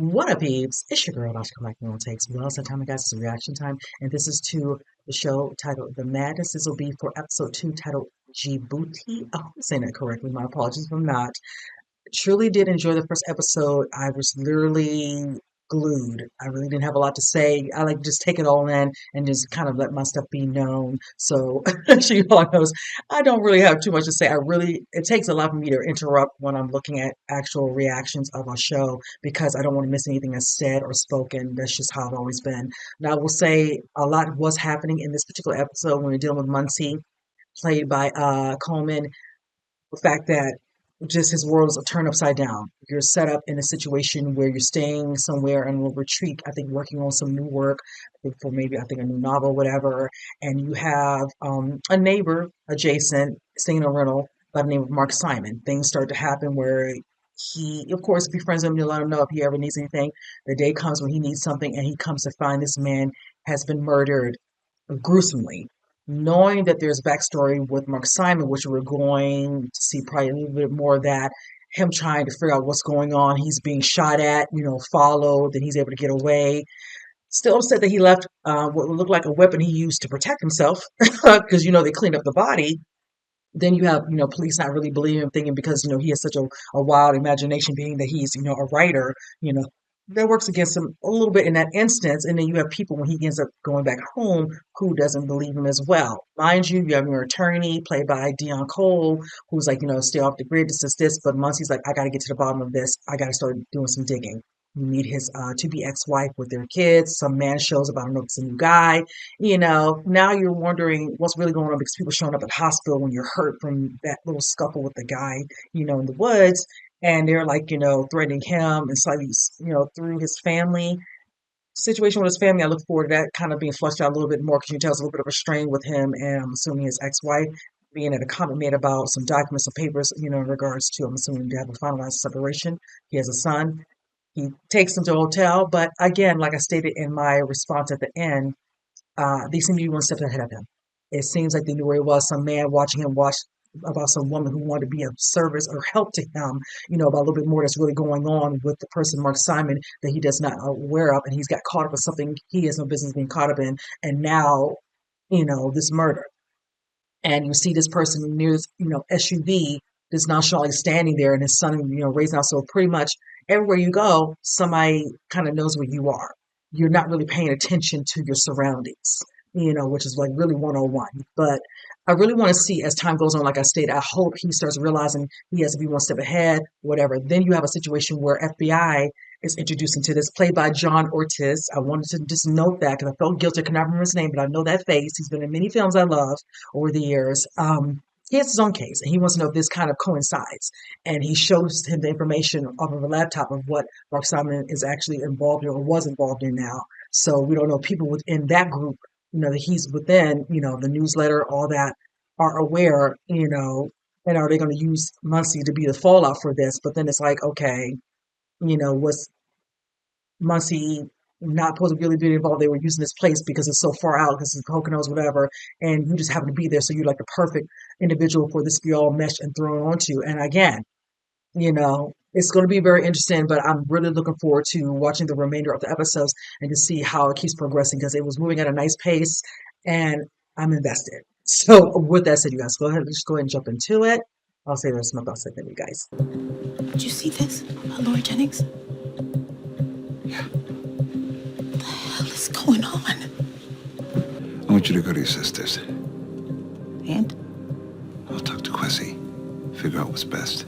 What up, peeps? It's your girl, Dr. Collecting on Takes. Well, it's that time, guys. It's a reaction time, and this is to the show titled The Madness. This will be for episode 2, titled Djibouti. I hope I'm saying that correctly. My apologies if I'm not. Truly did enjoy the first episode. I was literally glued. I really didn't have a lot to say. I like just take it all in and just kind of let my stuff be known. So she all knows I don't really have too much to say. It takes a lot for me to interrupt when I'm looking at actual reactions of a show because I don't want to miss anything that's said or spoken. That's just how I've always been. Now I will say a lot was happening in this particular episode when we're dealing with Muncie, played by Coleman. The fact that just his world is turned upside down. You're set up in a situation where you're staying somewhere in a retreat, I think working on some new work, I think for maybe, I think a new novel, whatever, and you have a neighbor adjacent staying in a rental by the name of Mark Simon. Things start to happen where he, of course, befriends him to let him know if he ever needs anything. The day comes when he needs something, and he comes to find this man has been murdered gruesomely. Knowing that there's backstory with Mark Simon, which we're going to see probably a little bit more of that, him trying to figure out what's going on. He's being shot at, followed, then he's able to get away. Still upset that he left what looked like a weapon he used to protect himself because, they cleaned up the body. Then you have, police not really believing him, thinking because, he has such a wild imagination, being that he's, a writer, that works against him a little bit in that instance. And then you have people when he ends up going back home who doesn't believe him as well. Mind you, you have your attorney played by Dion Cole, who's like, stay off the grid, this, but Muncie's like, I got to get to the bottom of this. I got to start doing some digging. You meet his to-be ex-wife with their kids. Some man shows up. I don't know if it's a new guy. Now you're wondering what's really going on because people showing up at the hospital when you're hurt from that little scuffle with the guy, in the woods. And they're like, threatening him and slightly, through his family situation with his family. I look forward to that kind of being fleshed out a little bit more because you can tell it's a little bit of a strain with him and I'm assuming his ex-wife being at a comment made about some documents and papers, in regards to, I'm assuming they have a finalized separation. He has a son. He takes him to a hotel, but again, like I stated in my response at the end, they seem to be one step ahead of him. It seems like they knew where he was. Some man watching him watch about some woman who wanted to be of service or help to him, about a little bit more that's really going on with the person, Mark Simon, that he does not aware of. And he's got caught up with something he has no business being caught up in. And now, this murder. And you see this person near this, SUV that's nonchalantly standing there and his son, raising out. So pretty much everywhere you go, somebody kind of knows where you are. You're not really paying attention to your surroundings, which is like really 101. But I really want to see as time goes on, like I stated, I hope he starts realizing he has to be one step ahead, whatever. Then you have a situation where FBI is introduced into this, played by John Ortiz. I wanted to just note that because I felt guilty. I could not remember his name, but I know that face. He's been in many films I love over the years. He has his own case, and he wants to know if this kind of coincides. And he shows him the information off of a laptop of what Mark Simon is actually involved in or was involved in now. So we don't know people within that group, that he's within, the newsletter, all that, are aware, and are they going to use Muncie to be the fallout for this? But then it's like, okay, was Muncie not supposed to really be involved? They were using this place because it's so far out, because it's Poconos, whatever, and you just happen to be there, so you're like the perfect individual for this to be all meshed and thrown onto. And again, it's going to be very interesting, but I'm really looking forward to watching the remainder of the episodes and to see how it keeps progressing because it was moving at a nice pace and I'm invested. So with that said, you guys, just go ahead and jump into it. I'll say the rest of my thoughts later, you guys. Did you see this? Lori Jennings? Yeah. What the hell is going on? I want you to go to your sister's. And? I'll talk to Quessy. Figure out what's best.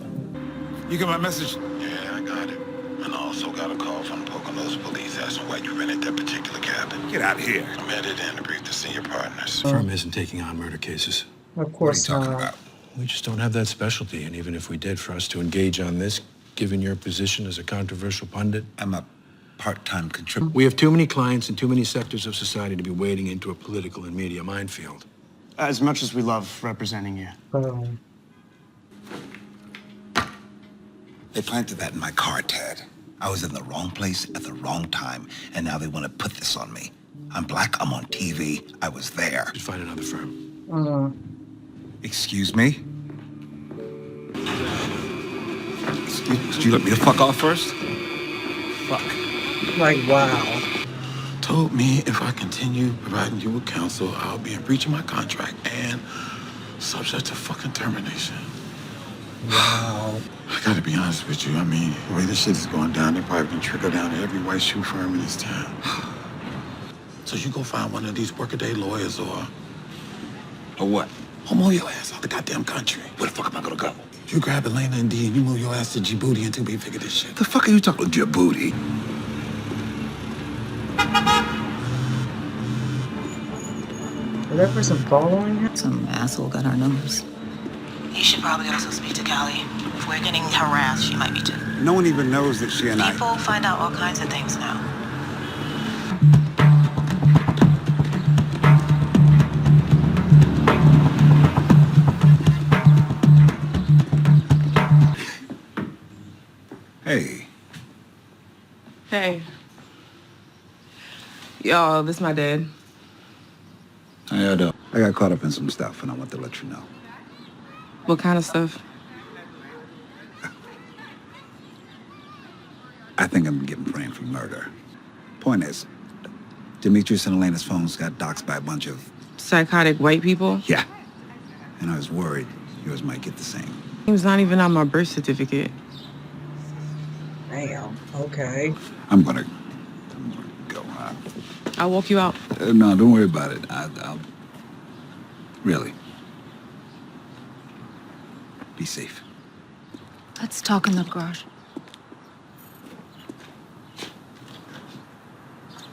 You get my message? Yeah, I got it. And I also got a call from the Poconos police asking why you rented that particular cabin. Get out of here. I'm headed in to brief the senior partners. The firm isn't taking on murder cases. Of course, What are you talking about? We just don't have that specialty, and even if we did, for us to engage on this, given your position as a controversial pundit, I'm a part-time contributor. we have too many clients in too many sectors of society to be wading into a political and media minefield. As much as we love representing you. They planted that in my car, Ted. I was in the wrong place at the wrong time, and now they want to put this on me. I'm black, I'm on TV, I was there. Should find another firm. Excuse me? Did you let me the fuck off first? Fuck. Like, wow. Told me if I continue providing you with counsel, I'll be in breach of my contract and subject to fucking termination. Wow. I gotta be honest with you. I mean, the way this shit is going down, it probably can trickle down to every white shoe firm in this town. So you go find one of these workaday lawyers or what? Or move your ass out the goddamn country. Where the fuck am I gonna go? You grab Elena and D and you move your ass to Djibouti until we figure this shit. The fuck are you talking about, Djibouti? Is that person following her? Some asshole got our numbers. You should probably also speak to Callie. If we're getting harassed, she might be too. No one even knows that she and People find out all kinds of things now. Hey. Hey. Yo, this my dad. How y'all doing? I got caught up in some stuff and I want to let you know. What kind of stuff? I think I'm getting framed for murder. Point is, Demetrius and Elena's phones got doxed by a bunch of... Psychotic white people? Yeah. And I was worried yours might get the same. Name's not even on my birth certificate. Damn. Okay. I'm gonna go. I'll walk you out. No, don't worry about it. I'll... Really. Be safe. Let's talk in the garage.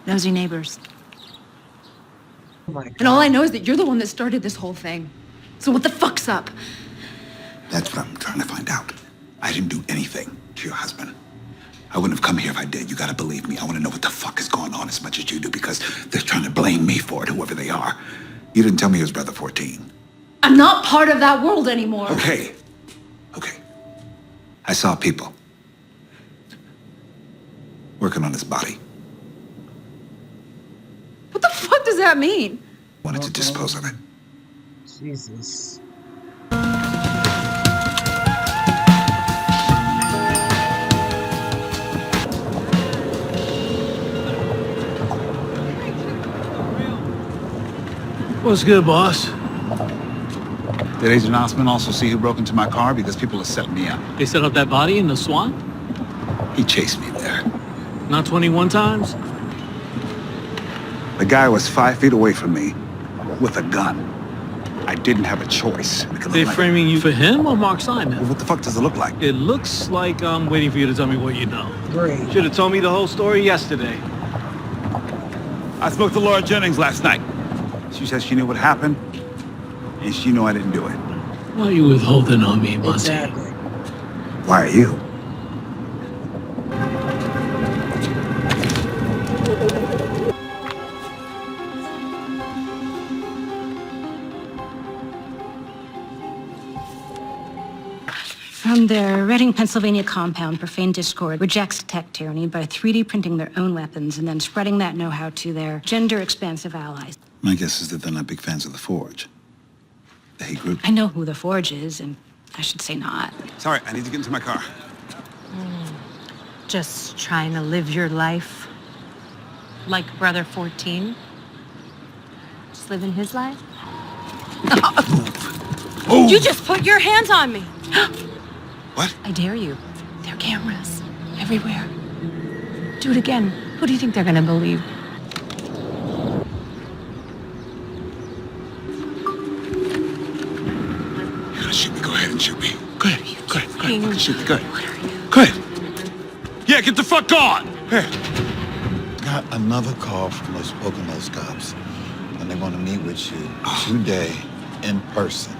Nosy neighbors. Oh my God. And all I know is that you're the one that started this whole thing. So what the fuck's up? That's what I'm trying to find out. I didn't do anything to your husband. I wouldn't have come here if I did. You gotta believe me. I want to know what the fuck is going on as much as you do because they're trying to blame me for it, whoever they are. You didn't tell me he was brother 14. I'm not part of that world anymore. Okay. Okay. I saw people working on his body. What the fuck does that mean? Wanted to dispose of it. Jesus. What's good, boss? Did Agent Osman also see who broke into my car? Because people are setting me up. They set up that body in the swamp? He chased me there. Not 21 times? The guy was 5 feet away from me with a gun. I didn't have a choice. They're framing you for him or Mark Simon? What the fuck does it look like? It looks like I'm waiting for you to tell me what you know. Great. Should have told me the whole story yesterday. I spoke to Laura Jennings last night. She says she knew what happened, and she knew I didn't do it. Why are you withholding on me, Muncie? Exactly. Why are you? From their Reading, Pennsylvania compound, Profane Discord rejects tech tyranny by 3D printing their own weapons and then spreading that know-how to their gender-expansive allies. My guess is that they're not big fans of the Forge. The hate group. I know who the Forge is, and I should say not. Sorry, I need to get into my car. Just trying to live your life like Brother 14? Just living his life? Oh! You just put your hands on me! What? I dare you. There are cameras everywhere. Do it again. Who do you think they're gonna believe? You're gonna shoot me. Go ahead and shoot me. Go ahead. Go ahead. Go ahead. Fucking shoot me. Go ahead. What are you? Go ahead. Yeah, get the fuck on! Here. Got another call from those Poconos cops. And they want to meet with you today in person.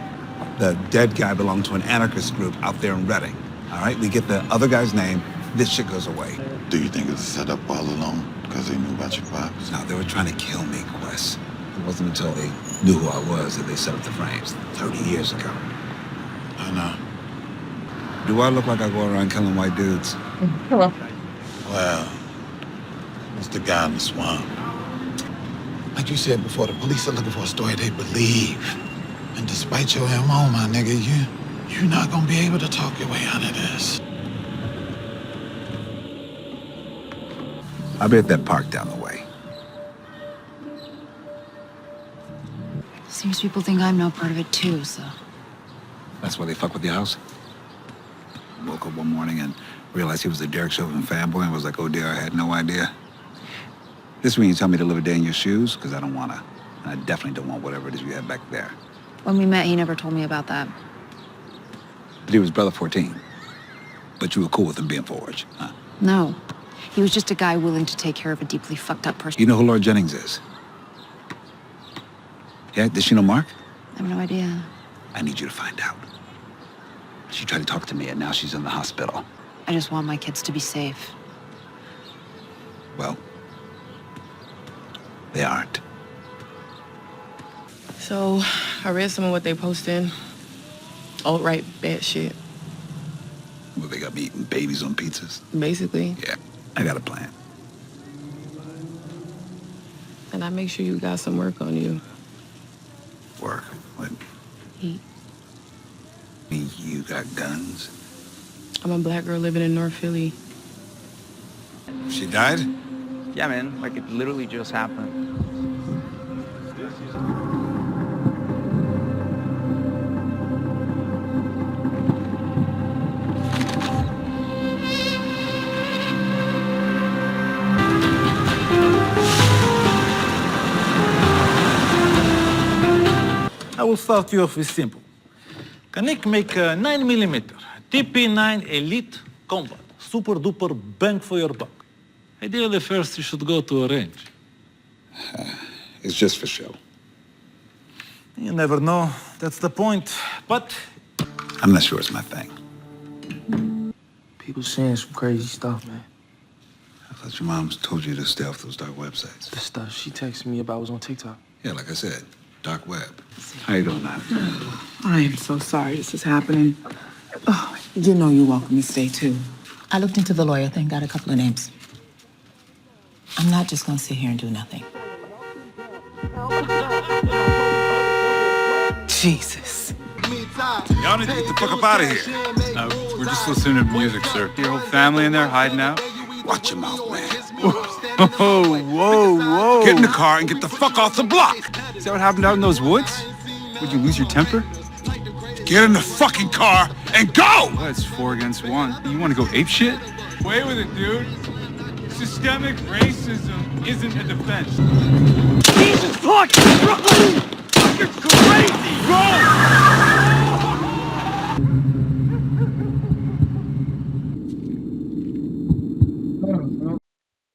The dead guy belonged to an anarchist group out there in Reading. All right, we get the other guy's name, this shit goes away. Do you think it's set up all along? Because they knew about your pops? No, they were trying to kill me, Quest. It wasn't until they knew who I was that they set up the frames 30 years ago. I know. Do I look like I go around killing white dudes? Hello. Well, it's the guy in the swamp. Like you said before, the police are looking for a story they believe. And despite your MO, my nigga, you're not gonna be able to talk your way out of this. I'll be at that park down the way. Seems people think I'm no part of it too, so. That's why they fuck with your house? Woke up one morning and realized he was a Derek Chauvin fanboy and was like, oh dear, I had no idea. This when you tell me to live a day in your shoes? Because I don't wanna. And I definitely don't want whatever it is you have back there. When we met, he never told me about that. But he was brother 14. But you were cool with him being forged, huh? No. He was just a guy willing to take care of a deeply fucked up person. You know who Laura Jennings is? Yeah, does she know Mark? I have no idea. I need you to find out. She tried to talk to me and now she's in the hospital. I just want my kids to be safe. Well, they aren't. So, I read some of what they posted. Alt-right bad shit, Well, they got me eating babies on pizzas. basically. Yeah, I got a plan. And I make sure you got some work on you. Work. What? Eat. You got guns? I'm a black girl living in North Philly. She died? Yeah, man, like it literally just happened. I will start you off with simple. Canik make a 9mm TP9 Elite Combat. Super duper bang for your buck. Ideally, first you should go to a range. It's just for show. You never know. That's the point. But I'm not sure it's my thing. People saying some crazy stuff, man. I thought your mom told you to stay off those dark websites. The stuff she texted me about was on TikTok. Yeah, like I said, dark web. How you doing now? I am so sorry this is happening. Oh, you know you're welcome to stay too. I looked into the lawyer thing, got a couple of names. I'm not just gonna sit here and do nothing. Jesus. Y'all need to get the fuck up out of here. We're just listening to music, sir. Your whole family in there hiding out? Watch your mouth, man. Whoa, whoa, whoa. Get in the car and get the fuck off the block. Is that what happened out in those woods? Would you lose your temper? Get in the fucking car and go! Well, it's 4 against 1. You want to go ape shit? Way with it, dude. Systemic racism isn't a defense. Jesus fuck! You're crazy!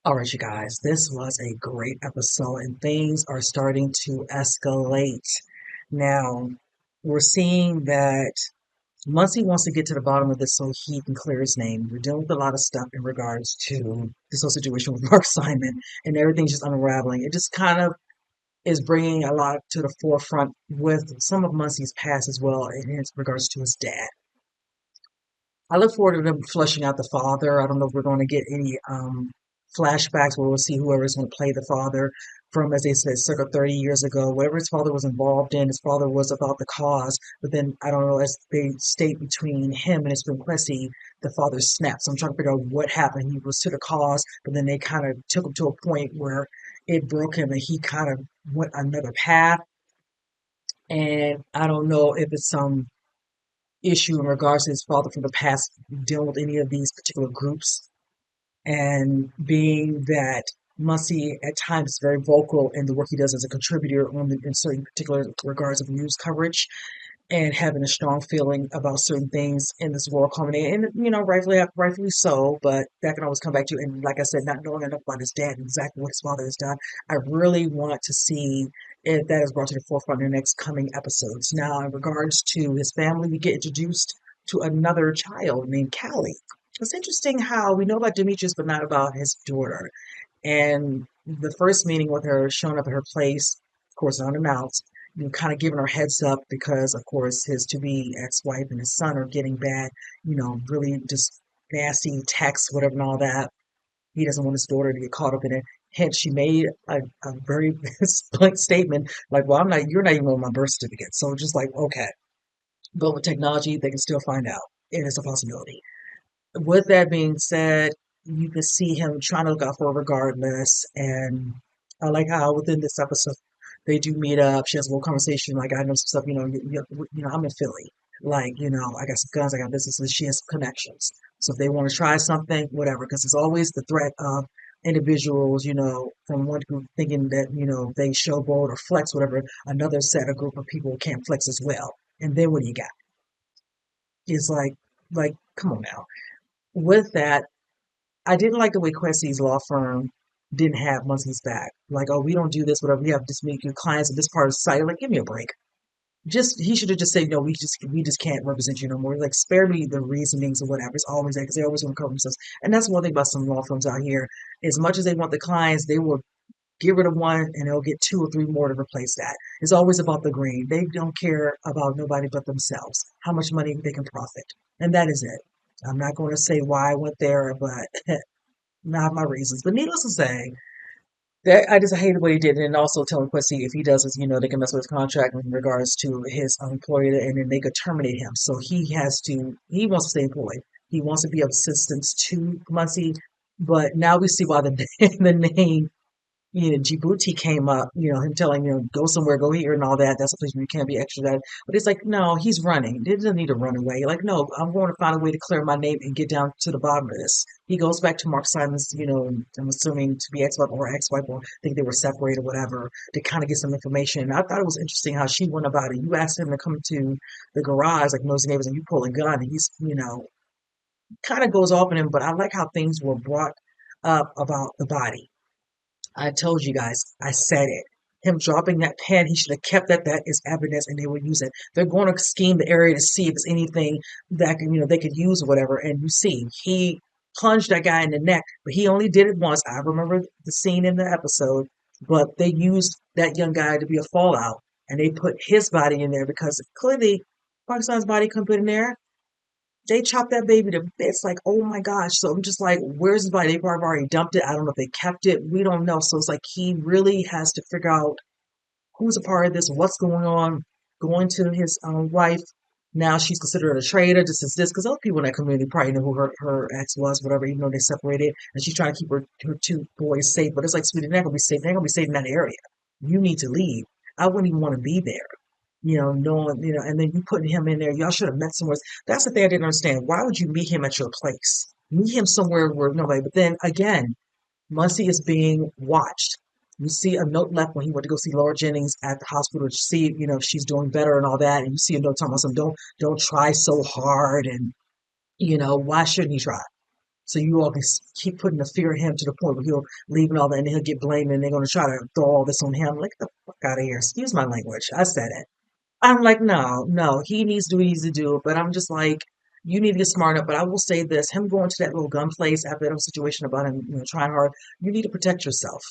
All right, you guys, this was a great episode and things are starting to escalate. Now, we're seeing that Muncie wants to get to the bottom of this so he can clear his name. We're dealing with a lot of stuff in regards to this whole situation with Mark Simon and everything's just unraveling. It just kind of is bringing a lot to the forefront with some of Muncie's past as well in regards to his dad. I look forward to them fleshing out the father. I don't know if we're going to get any flashbacks where we'll see whoever is going to play the father from, as they said, circa 30 years ago. Whatever his father was involved in, his father was about the cause. But then, I don't know, as they state between him and his friend Quessy, the father snapped. So I'm trying to figure out what happened. He was to the cause, but then they kind of took him to a point where it broke him and he kind of went another path. And I don't know if it's some issue in regards to his father from the past dealing with any of these particular groups. And being that Muncie at times is very vocal in the work he does as a contributor in certain particular regards of news coverage and having a strong feeling about certain things in this world culminating, and rightfully so, but that can always come back to, and like I said, not knowing enough about his dad and exactly what his father has done. I really want to see if that is brought to the forefront in the next coming episodes. Now, in regards to his family, we get introduced to another child named Callie. It's interesting how we know about Demetrius, but not about his daughter. And the first meeting with her, showing up at her place, of course, unannounced, kind of giving her heads up because, of course, his to-be ex-wife and his son are getting bad, really just nasty texts, whatever, and all that. He doesn't want his daughter to get caught up in it. Hence, she made a very blunt statement, like, well, you're not even on my birth certificate. So just like, okay. But with technology, they can still find out. It is a possibility. With that being said, you can see him trying to look out for her regardless. And I like how within this episode they do meet up. She has a little conversation like, I know some stuff, I'm in Philly. Like, I got some guns, I got businesses. She has connections. So if they want to try something, whatever, because it's always the threat of individuals, from one group thinking that, they showboat or flex, whatever, another set of group of people can't flex as well. And then what do you got? It's like, come on now. With that, I didn't like the way Quessie's law firm didn't have Muncie's back. Like, oh, we don't do this, whatever. We have just make your clients in this part of society. Like, give me a break. He should have just said, no, we just can't represent you no more. Like, spare me the reasonings or whatever. It's always that because they always want to cover themselves. And that's one thing about some law firms out here. As much as they want the clients, they will get rid of one and they'll get 2 or 3 more to replace that. It's always about the green. They don't care about nobody but themselves, how much money they can profit. And that is it. I'm not going to say why I went there, but not my reasons. But needless to say, that I just hated what he did, and also telling Quincy if he does this, they can mess with his contract in regards to his employer, and then they could terminate him. So he wants to stay employed. He wants to be of assistance to Muncie, but now we see why the the name Djibouti came up, him telling, go somewhere, go here and all that. That's a place where you can't be extradited. But it's like, no, he's running. He doesn't need to run away. Like, no, I'm going to find a way to clear my name and get down to the bottom of this. He goes back to Mark Simon's, I'm assuming to be ex-wife or ex-wife, or I think they were separated or whatever, to kind of get some information. And I thought it was interesting how she went about it. You asked him to come to the garage, like nosy neighbors, and you pull a gun, and he's, kind of goes off on him. But I like how things were brought up about the body. I told you guys, I said it. Him dropping that pen, he should have kept that. That is evidence, and they will use it. They're going to scheme the area to see if it's anything that they could use or whatever. And you see, he plunged that guy in the neck, but he only did it once. I remember the scene in the episode, but they used that young guy to be a fallout, and they put his body in there because clearly Pakistan's body couldn't put in there. They chopped that baby to bits, like, oh my gosh. So I'm just like, where's his body? They probably already dumped it. I don't know if they kept it. We don't know. So it's like he really has to figure out who's a part of this, what's going on, going to his wife. Now she's considered a traitor. This, because other people in that community probably know who her ex was, whatever, even though they separated. And she's trying to keep her 2 boys safe. But it's like, sweetie, they're not going to be safe. They're going to be safe in that area. You need to leave. I wouldn't even want to be there. Knowing, and then you putting him in there, y'all should have met somewhere. That's the thing I didn't understand. Why would you meet him at your place? Meet him somewhere where nobody, but then again, Muncie is being watched. You see a note left when he went to go see Laura Jennings at the hospital to see, if she's doing better and all that. And you see a note talking about something, don't try so hard. And, why shouldn't he try? So you all can keep putting the fear in him to the point where he'll leave and all that, and then he'll get blamed, and they're going to try to throw all this on him. Like, get the fuck out of here. Excuse my language. I said it. I'm like, no, he needs to do what he needs to do. But I'm just like, you need to get smart enough. But I will say this, him going to that little gun place after that situation about him, trying hard, you need to protect yourself.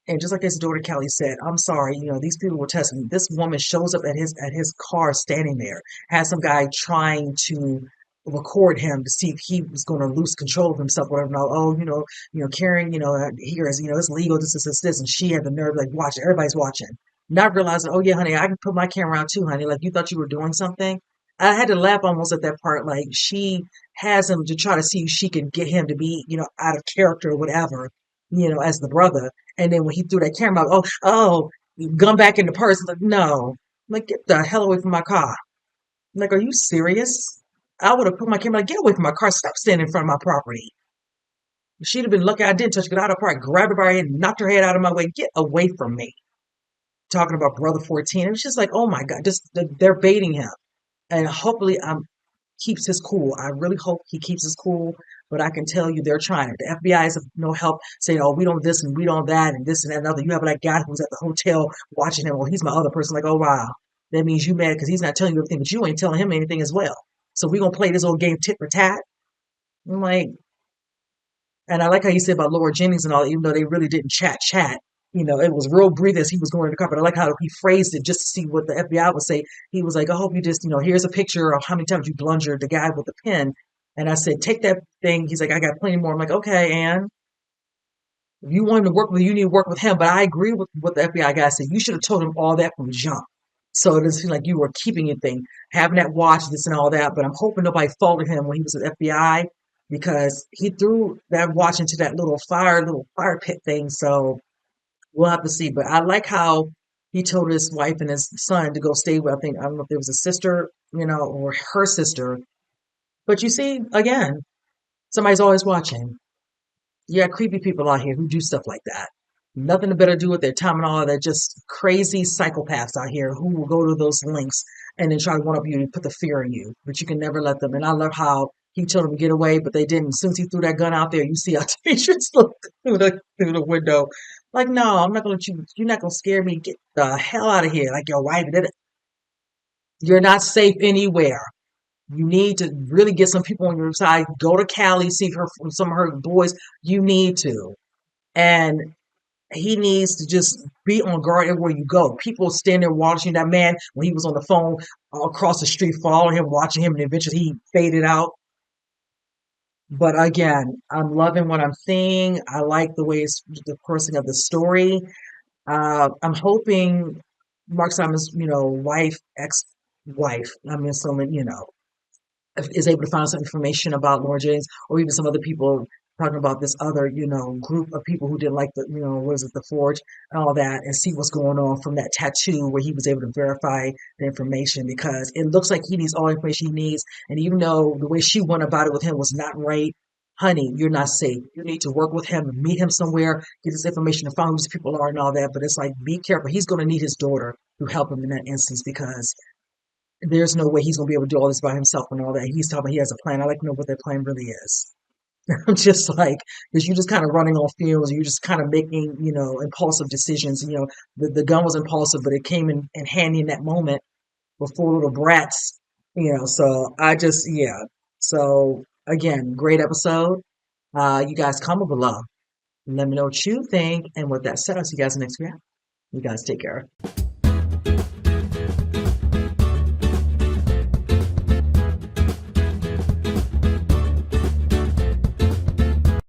And just like his daughter Kelly said, I'm sorry, these people were testing me. This woman shows up at his car standing there, has some guy trying to record him to see if he was going to lose control of himself, whatever. Now, carrying, here is, it's legal, this. And she had the nerve, like, watch, everybody's watching. Not realizing, oh yeah, honey, I can put my camera out too, honey. Like, you thought you were doing something. I had to laugh almost at that part. Like, she has him to try to see if she can get him to be, out of character or whatever, as the brother. And then when he threw that camera out, oh, gun back in the purse. Like, no. Like, get the hell away from my car. Like, are you serious? I would have put my camera, like, get away from my car. Stop standing in front of my property. She'd have been lucky I didn't touch her. Get out of the car, grabbed her by her head, and knocked her head out of my way. Get away from me. Talking about brother 14. It's just like, oh my God, just they're baiting him. And hopefully keeps his cool. I really hope he keeps his cool, but I can tell you they're trying it. The FBI is of no help saying, oh, we don't this and we don't that and this and that and other. You have that guy who's at the hotel watching him. Well, he's my other person. Like, oh, wow. That means you mad because he's not telling you everything, but you ain't telling him anything as well. So we're going to play this old game tit for tat. I'm like, and I like how you said about Laura Jennings and all, even though they really didn't chat. It was real brief as he was going to the car. But I like how he phrased it just to see what the FBI would say. He was like, I hope you just, here's a picture of how many times you blundered the guy with the pen. And I said, take that thing. He's like, I got plenty more. I'm like, okay, and if you want him to work with you, need to work with him. But I agree with what the FBI guy said. You should have told him all that from jump. So it doesn't feel like you were keeping your thing, having that watch, this and all that. But I'm hoping nobody faulted him when he was at FBI. because he threw that watch into that little fire pit thing. So we'll have to see. But I like how he told his wife and his son to go stay with, I don't know if there was a sister, or her sister. But you see, again, somebody's always watching. You got creepy people out here who do stuff like that. Nothing to better do with their time and all of that. Just crazy psychopaths out here who will go to those links and then try to one up you and put the fear in you. But you can never let them. And I love how he told them to get away, but they didn't. As soon as he threw that gun out there, you see how Demetrius looked through the window. Like, no, I'm not gonna let you. You're not gonna scare me. Get the hell out of here. Like your wife did it. You're not safe anywhere. You need to really get some people on your side. Go to Cali, see her from some of her boys. You need to. And he needs to just be on guard everywhere you go. People stand there watching that man when he was on the phone across the street, following him, watching him, and eventually he faded out. But again, I'm loving what I'm seeing. I like the way it's the coursing of the story. I'm hoping Mark Simon's, wife, ex-wife, I'm assuming, is able to find some information about Laura James, or even some other people talking about this other, group of people who didn't like the, what is it, the forge and all that, and see what's going on from that tattoo where he was able to verify the information, because it looks like he needs all the information he needs. And even though the way she went about it with him was not right, honey, you're not safe. You need to work with him, meet him somewhere, get this information, and find who these people are and all that. But it's like, be careful. He's going to need his daughter to help him in that instance, because there's no way he's going to be able to do all this by himself and all that. He's talking about he has a plan. I like to know what their plan really is. I'm just like, because you're just kind of running on fumes. You're just kind of making, impulsive decisions. The gun was impulsive, but it came in handy in that moment with four little brats, so I just, yeah. So again, great episode. You guys comment below. Let me know what you think. And with that said, I'll see you guys next week. You guys take care.